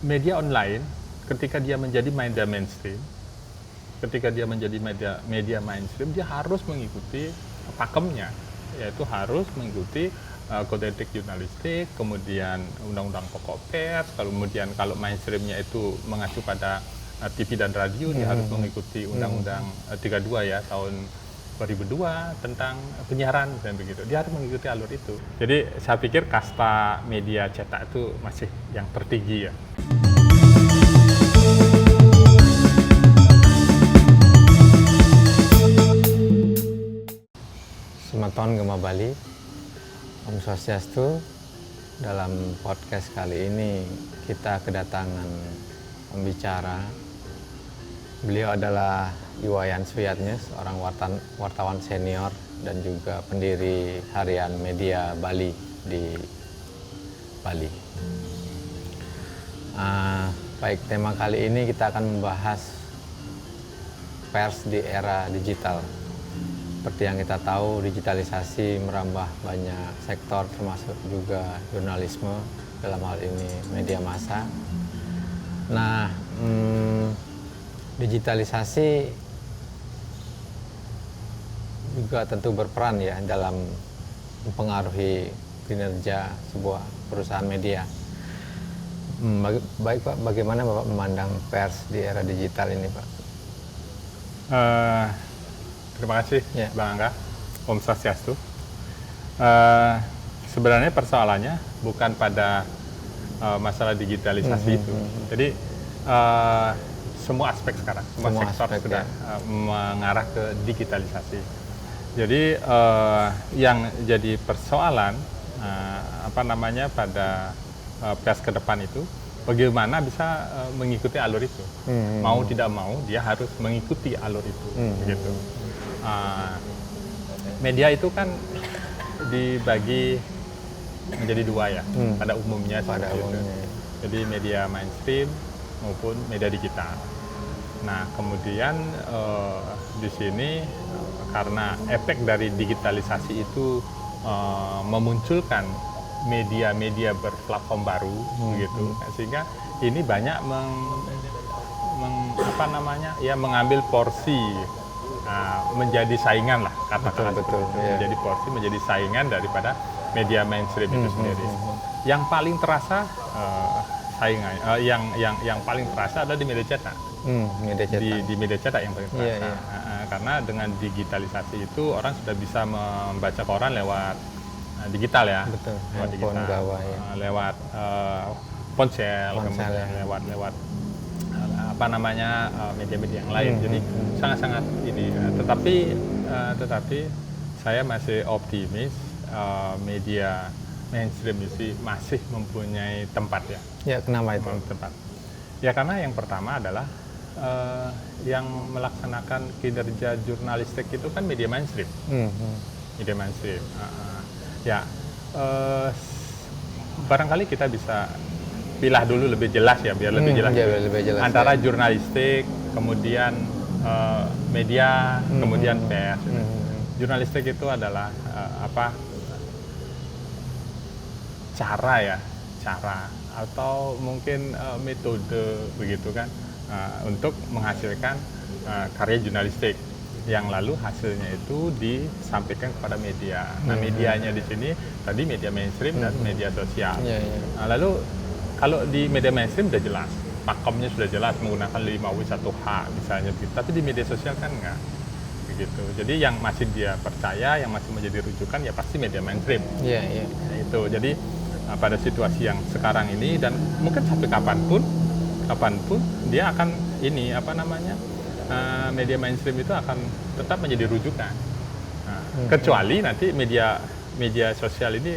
media online ketika dia menjadi media mainstream, media mainstream, dia harus mengikuti pakemnya, yaitu harus mengikuti kode etik jurnalistik, kemudian undang-undang pokok pers, kemudian kalau mainstreamnya itu mengacu pada TV dan radio, dia harus mengikuti undang-undang 32 ya tahun 2002 tentang penyiaran dan begitu. Dia harus mengikuti alur itu. Jadi saya pikir kasta media cetak itu masih yang tertinggi ya. Selamat tahun Gema Bali, Om Swastiastu. Dalam podcast kali ini kita kedatangan pembicara. Beliau adalah Iwayan Suyatnya, seorang wartawan senior dan juga pendiri harian media Bali di Bali. Baik, tema kali ini kita akan membahas pers di era digital. Seperti yang kita tahu, digitalisasi merambah banyak sektor termasuk juga jurnalisme, dalam hal ini media massa. Nah, digitalisasi juga tentu berperan ya dalam mempengaruhi kinerja sebuah perusahaan media. Baik Pak, bagaimana Bapak memandang pers di era digital ini Pak? Terima kasih Ya. Bang Angga, Om Swastiastu. Sebenarnya persoalannya bukan pada masalah digitalisasi itu. Jadi semua aspek sekarang, semua sektor aspek, sudah ya. mengarah ke digitalisasi. Jadi yang jadi persoalan pada pers ke depan itu bagaimana bisa mengikuti alur itu. Mau tidak mau dia harus mengikuti alur itu, begitu. Media itu kan dibagi menjadi dua ya, pada umumnya. Jadi media mainstream maupun media digital. Nah, kemudian di sini karena efek dari digitalisasi itu memunculkan media-media berplatform baru, begitu, sehingga ini banyak mengambil porsi, menjadi saingan lah katakanlah, menjadi porsi, menjadi saingan daripada media mainstream itu sendiri. Yang paling terasa saingan, yang paling terasa adalah di media cetak. Di media cetak yang paling terasa. Karena dengan digitalisasi itu orang sudah bisa membaca koran lewat digital ya. Betul. Lewat digital, Gawai, ya. lewat ponsel, kemudian lewat media-media yang lain. Jadi sangat-sangat ini. Tetapi saya masih optimis media mainstream itu masih mempunyai tempat ya. Ya, kenapa itu? Tempat. Ya karena yang pertama adalah yang melaksanakan kinerja jurnalistik itu kan media mainstream. Media mainstream. Barangkali kita bisa pilah dulu lebih jelas ya, biar lebih jelas. Lebih jelas antara ya. Jurnalistik, kemudian media, kemudian pers. Jurnalistik itu adalah cara atau mungkin metode begitu kan, untuk menghasilkan karya jurnalistik yang lalu hasilnya itu disampaikan kepada media. Nah, medianya di sini tadi media mainstream dan media sosial. Nah, lalu kalau di media mainstream sudah jelas, pakemnya sudah jelas menggunakan 5W1H misalnya, tapi di media sosial kan enggak begitu. Jadi yang masih dia percaya, yang masih menjadi rujukan ya pasti media mainstream. Nah, itu. Jadi pada situasi yang sekarang ini dan mungkin sampai kapanpun dia akan media mainstream itu akan tetap menjadi rujukan. Nah, kecuali nanti media sosial ini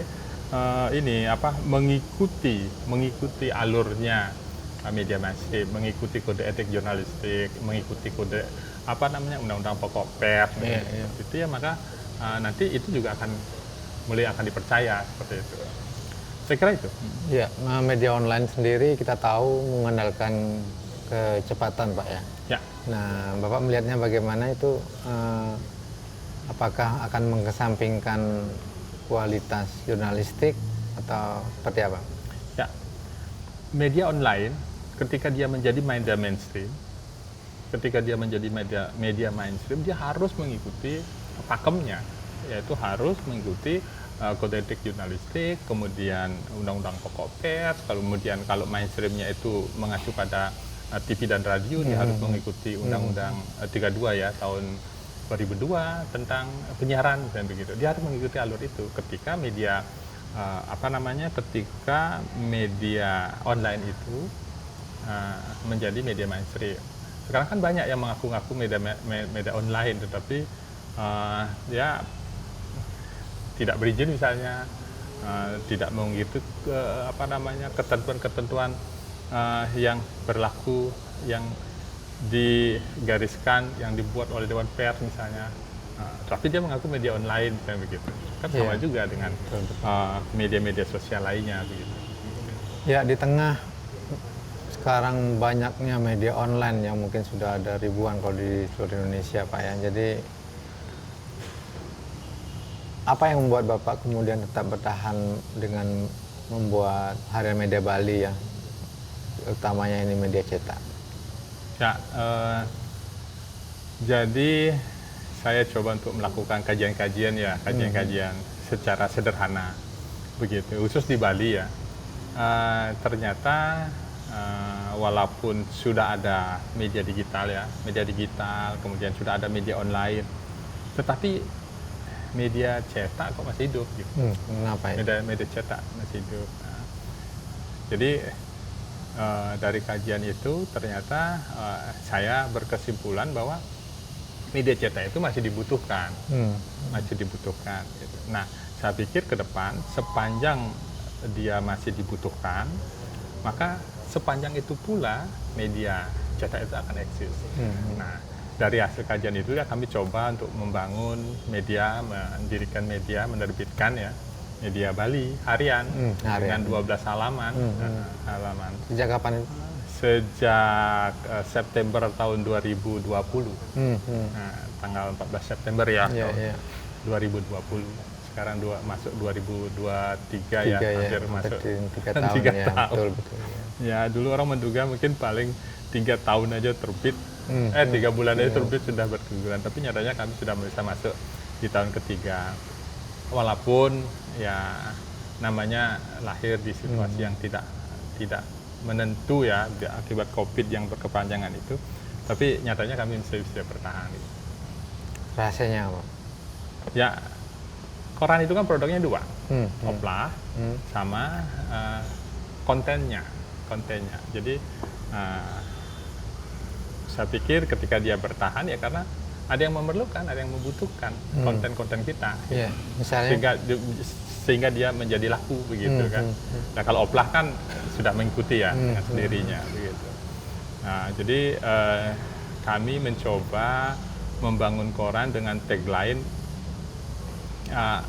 mengikuti alurnya media mainstream, mengikuti kode etik jurnalistik, mengikuti kode undang-undang pokok pers, seperti itu ya, maka nanti itu juga akan mulai dipercaya seperti itu. Saya kira itu. Ya, media online sendiri kita tahu mengandalkan kecepatan Pak ya. Ya. Nah, Bapak melihatnya bagaimana itu, apakah akan mengesampingkan kualitas jurnalistik atau seperti apa? Ya, media online ketika dia menjadi media mainstream, media mainstream, dia harus mengikuti pakemnya, yaitu harus mengikuti kode etik jurnalistik, kemudian undang-undang pokok pers, kemudian kalau mainstreamnya itu mengacu pada TV dan radio, dia harus mengikuti undang-undang 32 ya tahun 2002 tentang penyiaran dan begitu. Dia harus mengikuti alur itu. Ketika media ketika media online itu menjadi media mainstream. Sekarang kan banyak yang mengaku-ngaku media online, tetapi ya tidak berizin misalnya, tidak mengikuti ketentuan-ketentuan yang berlaku, yang digariskan, yang dibuat oleh Dewan Pers misalnya. Tapi dia mengaku media online kayak begitu. Kan sama juga dengan media-media sosial lainnya begitu. Ya, di tengah sekarang banyaknya media online yang mungkin sudah ada ribuan kalau di seluruh Indonesia, Pak ya. Jadi apa yang membuat Bapak kemudian tetap bertahan dengan membuat Harian Media Bali ya, utamanya ini media cetak? Ya, jadi saya coba untuk melakukan kajian-kajian secara sederhana begitu, khusus di Bali ya. Ternyata walaupun sudah ada media digital, kemudian sudah ada media online, tetapi media cetak kok masih hidup gitu. Kenapa ya? Media cetak masih hidup. Jadi dari kajian itu ternyata saya berkesimpulan bahwa media cetak itu masih dibutuhkan, gitu. Nah, saya pikir ke depan sepanjang dia masih dibutuhkan, maka sepanjang itu pula media cetak itu akan eksis. Nah, dari hasil kajian itu ya kami coba untuk membangun media, mendirikan media, menerbitkan ya media Bali harian dengan 12 halaman. Sejak kapan itu? Sejak September tahun 2020. Tanggal 14 September ya, 2020. Sekarang masuk 2023 ya, hampir masuk 3 tahun. 3 ya, tahun. Betul. Ya, dulu orang menduga mungkin paling 3 tahun aja terbit, 3 bulan aja terbit sudah berkeguguran. Tapi nyatanya kami sudah bisa masuk di tahun ketiga. Walaupun ya namanya lahir di situasi yang tidak menentu ya akibat COVID yang berkepanjangan itu, tapi nyatanya kami bisa bertahan. Rahasianya apa? Ya, koran itu kan produknya 2, oplah sama kontennya. Jadi saya pikir ketika dia bertahan ya karena ada yang memerlukan, ada yang membutuhkan konten-konten kita, gitu. Misalnya sehingga dia menjadi laku begitu kan. Nah, kalau oplah kan sudah mengikuti ya dengan sendirinya begitu. Nah, jadi kami mencoba membangun koran dengan tagline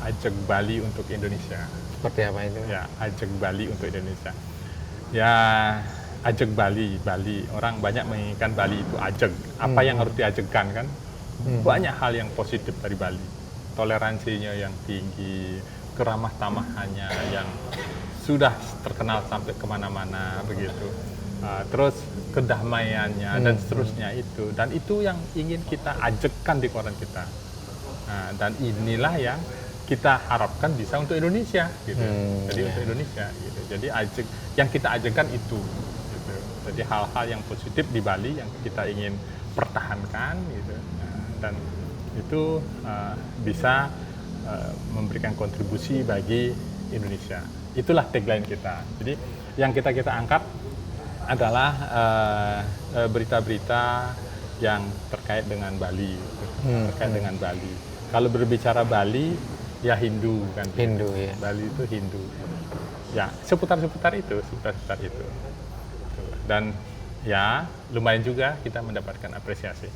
Ajak Bali untuk Indonesia. Seperti apa itu? Ya, Ajak Bali untuk Indonesia. Ya, ajak Bali. Orang banyak menginginkan Bali itu ajak. Apa yang harus diajakkan kan? Banyak hal yang positif dari Bali. Toleransinya yang tinggi, keramah tamahannya yang sudah terkenal sampai kemana-mana begitu. Terus kedamaiannya dan seterusnya itu. Dan itu yang ingin kita ajakkan di koran kita. Dan inilah yang kita harapkan bisa untuk Indonesia gitu. Jadi untuk Indonesia gitu. Jadi yang kita ajakkan itu gitu. Jadi hal-hal yang positif di Bali yang kita ingin pertahankan gitu. Dan itu bisa memberikan kontribusi bagi Indonesia. Itulah tagline kita. Jadi yang kita angkat adalah berita-berita yang terkait dengan Bali, dengan Bali. Kalau berbicara Bali, ya Hindu kan. Hindu ya. Bali itu Hindu. Ya, seputar itu. Dan ya lumayan juga kita mendapatkan apresiasi.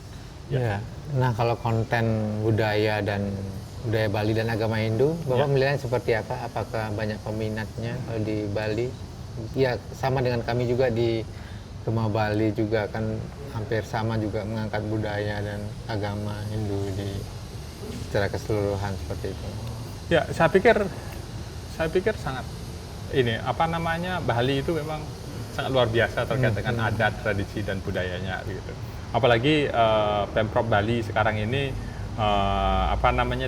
Ya. Nah, kalau konten budaya Bali dan agama Hindu, Bapak melihatnya seperti apa? Apakah banyak peminatnya kalau di Bali? Ya, sama dengan kami juga di Rumah Bali juga kan hampir sama juga mengangkat budaya dan agama Hindu secara keseluruhan seperti itu. Ya, saya pikir sangat Bali itu memang sangat luar biasa terkait dengan adat, tradisi dan budayanya gitu. Apalagi Pemprov Bali sekarang ini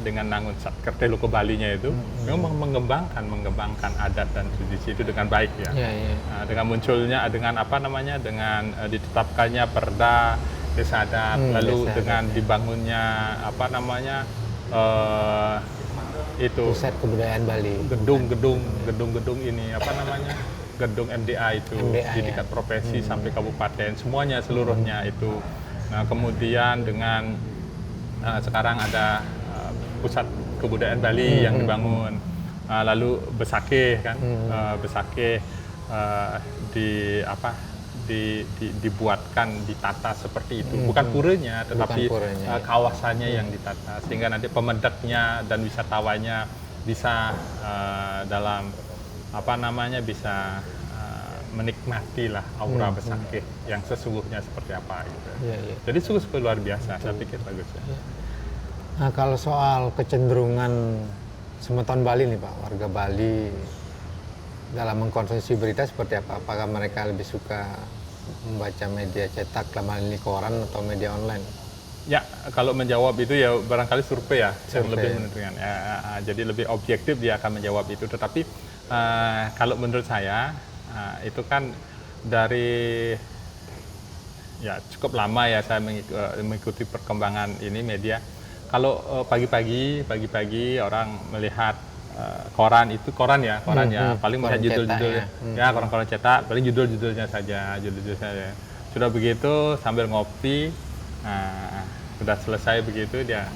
dengan Nangun Kerteluku Balinya itu memang mengembangkan adat dan tradisi itu dengan baik ya. Dengan munculnya dengan ditetapkannya Perda Desa Adat, lalu Desa dengan Adat, dibangunnya itu Pusat Kebudayaan Bali. gedung ini gedung MDA itu MDA, di tingkat provinsi sampai kabupaten semuanya seluruhnya itu. Nah kemudian dengan sekarang ada pusat kebudayaan Bali yang dibangun, lalu Besakeh kan, Besakeh dibuatkan, ditata seperti itu, bukan puranya tetapi kawasannya yang ditata sehingga nanti pemedeknya dan wisatawannya bisa bisa menikmati lah aura Besakeh yang sesungguhnya seperti apa gitu. Jadi sungguh luar biasa, saya pikir bagus ya. Nah kalau soal kecenderungan semeton Bali nih Pak, warga Bali dalam mengkonsumsi berita seperti apa? Apakah mereka lebih suka membaca media cetak, dalam hal ini koran atau media online? Ya, kalau menjawab itu ya barangkali survei ya yang lebih menentukan. Jadi lebih objektif dia akan menjawab itu. Tetapi kalau menurut saya itu kan dari ya cukup lama ya saya mengikuti perkembangan ini media. Kalau pagi-pagi orang melihat koran paling melihat judul-judulnya ya koran cetak paling judul-judulnya saja. Sudah begitu sambil ngopi, sudah selesai begitu dia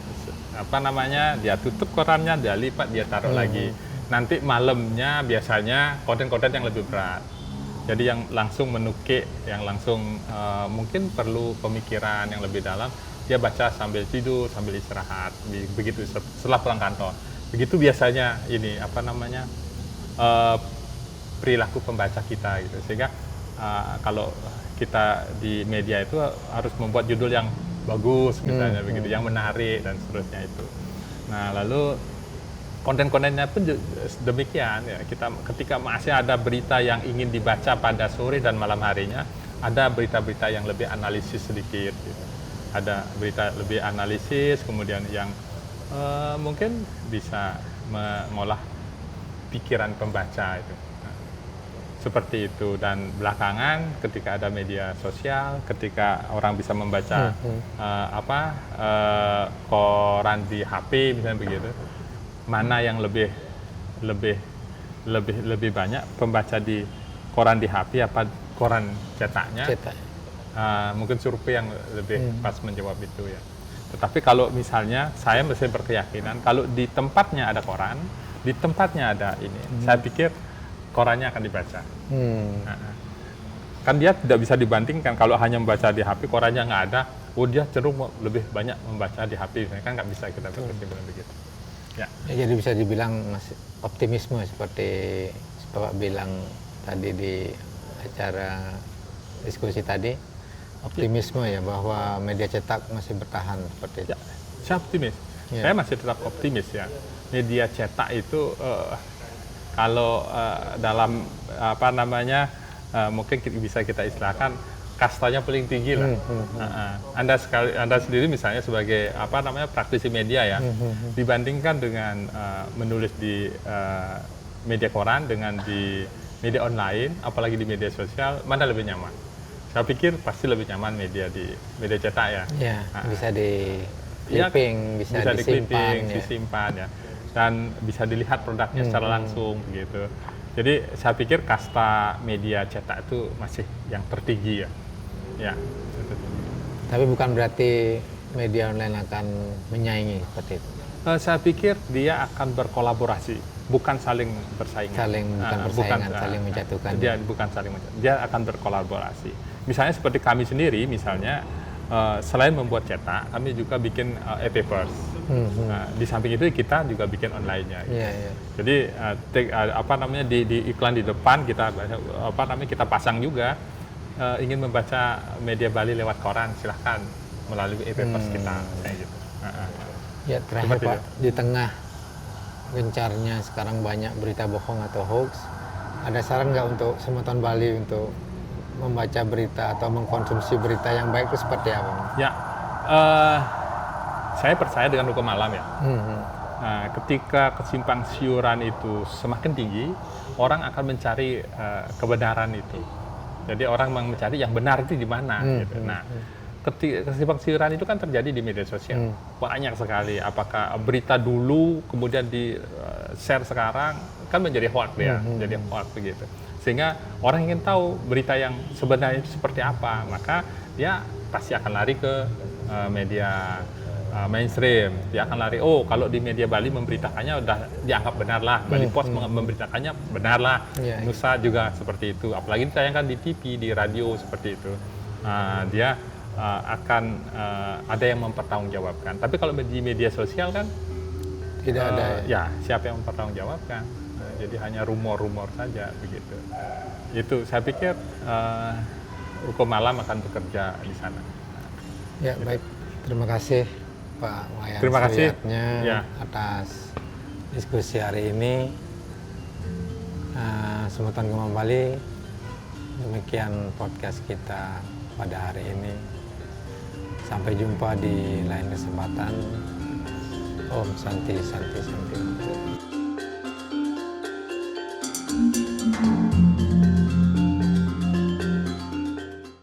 dia tutup korannya, dia lipat, dia taruh lagi. Nanti malamnya biasanya konten-konten yang lebih berat, jadi yang langsung menukik, yang langsung mungkin perlu pemikiran yang lebih dalam, dia baca sambil tidur, sambil istirahat, begitu setelah pulang kantor. Begitu biasanya ini perilaku pembaca kita gitu. Sehingga kalau kita di media itu harus membuat judul yang bagus misalnya begitu, yang menarik dan seterusnya itu. Nah, lalu konten-kontennya pun demikian ya. Kita ketika masih ada berita yang ingin dibaca pada sore dan malam harinya, ada berita-berita yang lebih analisis sedikit gitu. Ada berita lebih analisis, kemudian yang mungkin bisa mengolah pikiran pembaca itu. Nah, seperti itu. Dan belakangan ketika ada media sosial, ketika orang bisa membaca koran di HP misalnya begitu, mana yang lebih banyak pembaca di koran di HP apa koran cetaknya? Mungkin survei yang lebih pas menjawab itu ya. Tetapi kalau misalnya saya masih berkeyakinan kalau di tempatnya ada koran, di tempatnya ada ini, saya pikir korannya akan dibaca. Kan dia tidak bisa dibandingkan kalau hanya membaca di HP, korannya nggak ada, dia cenderung lebih banyak membaca di HP, kan nggak bisa kita berkesimpulan begitu. Ya, jadi bisa dibilang masih optimisme seperti Bapak bilang tadi di acara diskusi tadi. Optimisme ya bahwa media cetak masih bertahan seperti itu. Ya, saya optimis. Saya masih tetap optimis ya. Media cetak itu kalau dalam mungkin bisa kita istilahkan kastanya paling tinggi lah. Anda sendiri misalnya sebagai praktisi media ya, dibandingkan dengan menulis di media koran dengan di media online, apalagi di media sosial, mana lebih nyaman? Saya pikir pasti lebih nyaman media di media cetak ya. Bisa di clipping, bisa disimpan ya, dan bisa dilihat produknya secara langsung begitu. Jadi saya pikir kasta media cetak itu masih yang tertinggi ya. Ya. Tapi bukan berarti media online akan menyaingi seperti itu. Saya pikir dia akan berkolaborasi, bukan saling bersaing. Saling menjatuhkan. Dia bukan saling menjatuhkan. Dia akan berkolaborasi. Misalnya seperti kami sendiri, misalnya selain membuat cetak, kami juga bikin e-papers. Di samping itu kita juga bikin online-nya. Gitu. Jadi di iklan di depan kita kita pasang juga. Ingin membaca media Bali lewat koran, silahkan melalui e-papers kita. Kayak gitu. Ya terakhir Pak, di tengah gencarnya sekarang banyak berita bohong atau hoax, ada saran nggak untuk semeton Bali untuk membaca berita atau mengkonsumsi berita yang baik itu seperti apa? Ya, saya percaya dengan hukum alam ya. Nah, ketika kesimpang siuran itu semakin tinggi, orang akan mencari kebenaran itu. Jadi orang mencari yang benar itu di mana. Gitu. Nah, kesimpang siuran itu kan terjadi di media sosial. Banyak sekali. Apakah berita dulu kemudian di share sekarang kan menjadi hoax ya, jadi hoax begitu. Sehingga orang ingin tahu berita yang sebenarnya itu seperti apa, maka dia pasti akan lari ke media mainstream. Dia akan lari, oh kalau di media Bali memberitakannya udah dianggap benar lah, Bali Post memberitakannya benar lah, Nusa juga seperti itu. Apalagi ditayangkan di TV, di radio seperti itu. Dia akan ada yang mempertanggungjawabkan. Tapi kalau di media sosial kan Tidak ada. Ya, siapa yang mempertanggungjawabkan? Jadi hanya rumor-rumor saja begitu. Itu saya pikir hukum alam akan bekerja di sana. Ya baik, terima kasih Pak Wayan Terima kasih Suryatnya atas diskusi hari ini. Semutan Kembang Bali, demikian podcast kita pada hari ini. Sampai jumpa di lain kesempatan. Om Santi Santi Santi.